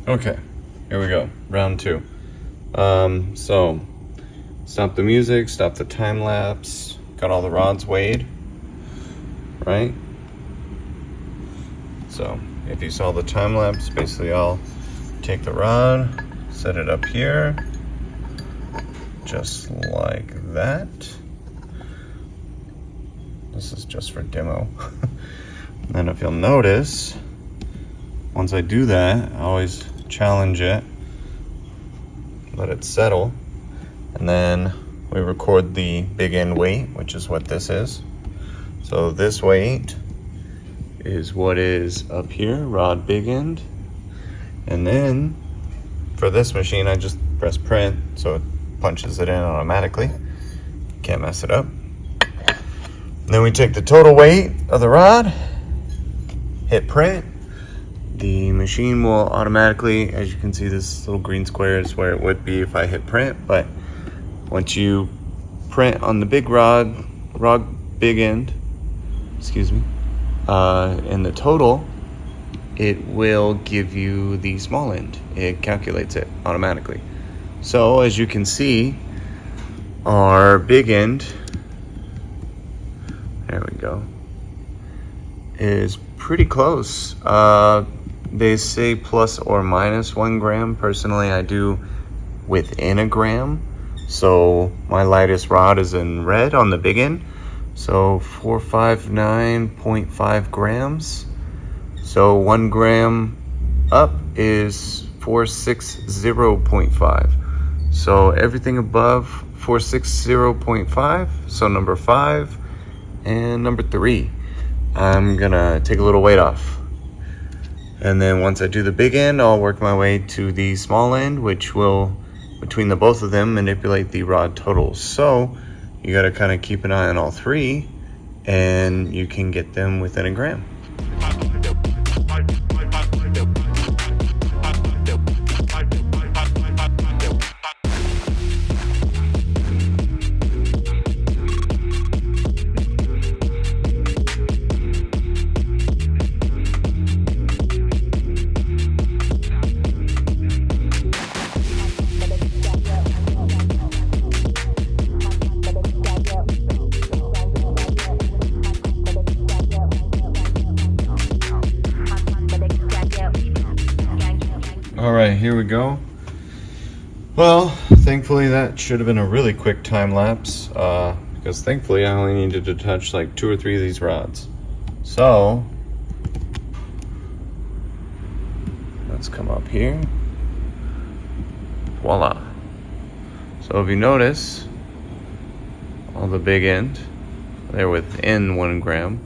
Okay, here we go, round two. So, stop the music, stop the time lapse, got all the rods weighed, right? So, if you saw the time lapse, basically I'll take the rod, set it up here, just like that. This is just for demo. And then if you'll notice, once I do that, I always challenge it, let it settle, and then we record the big end weight, which is what this is. So this weight is what is up here, rod big end. And then for this machine, I just press print, so it punches it in automatically. Can't mess it up. And then we take the total weight of the rod, hit print. The machine will automatically, as you can see, this little green square is where it would be if I hit print, but once you print on the big rod big end, in the total, it will give you the small end. It calculates it automatically. So as you can see, our big end, there we go, is pretty close. They say plus or minus 1 gram. Personally, I do within a gram. So my lightest rod is in red on the big end. So 459.5 grams. So 1 gram up is 460.5. So everything above 460.5. So number 5 and number 3. I'm gonna take a little weight off. And then once I do the big end, I'll work my way to the small end, which will, between the both of them, manipulate the rod totals. So you gotta kind of keep an eye on all three, and you can get them within a gram. All right, here we go. Well, thankfully that should have been a really quick time lapse, because thankfully I only needed to touch like 2 or 3 of these rods. So let's come up here. Voila. So if you notice, all the big end, they're within 1 gram.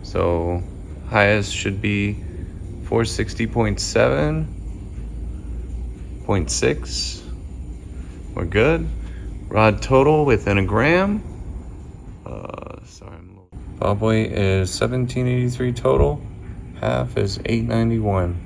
So highest should be 460.7, 0.6. We're good. Rod total within a gram. Bob weight is 1783 total. Half is 891.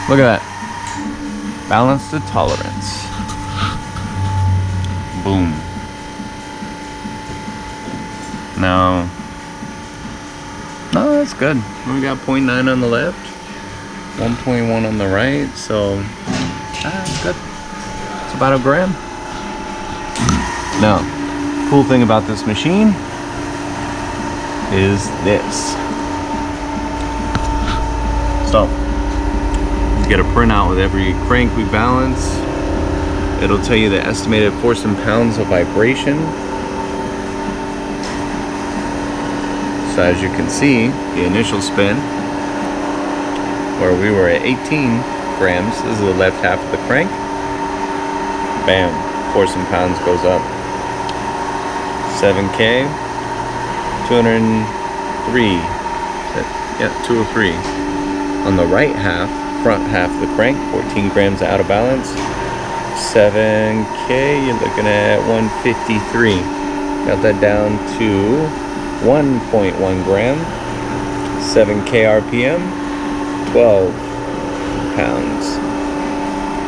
Look at that. Balance to tolerance. Boom. Now, no, that's good. We got 0.9 on the left, 1.1 on the right, so that's good. It's about a gram. Now, cool thing about this machine is this. So, you get a printout with every crank we balance. It'll tell you the estimated force in pounds of vibration. So as you can see, the initial spin, where we were at 18 grams, this is the left half of the crank. Bam, force in pounds goes up. 7K, 203. Yeah, 203. On the right half, front half of the crank, 14 grams out of balance. 7K, you're looking at 153. Got that down to 1.1 gram. 7K RPM, 12 pounds.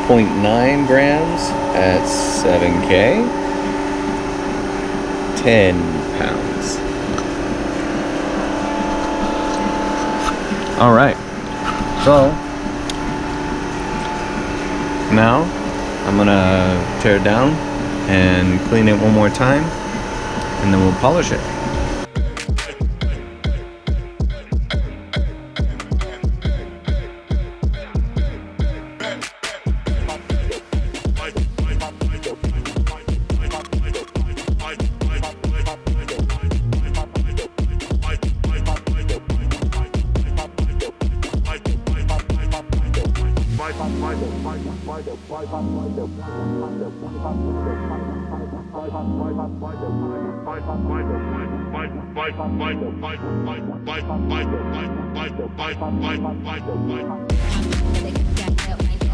0.9 grams at 7K, 10 pounds. All right, so now I'm gonna tear it down and clean it one more time, and then we'll polish it. Bye.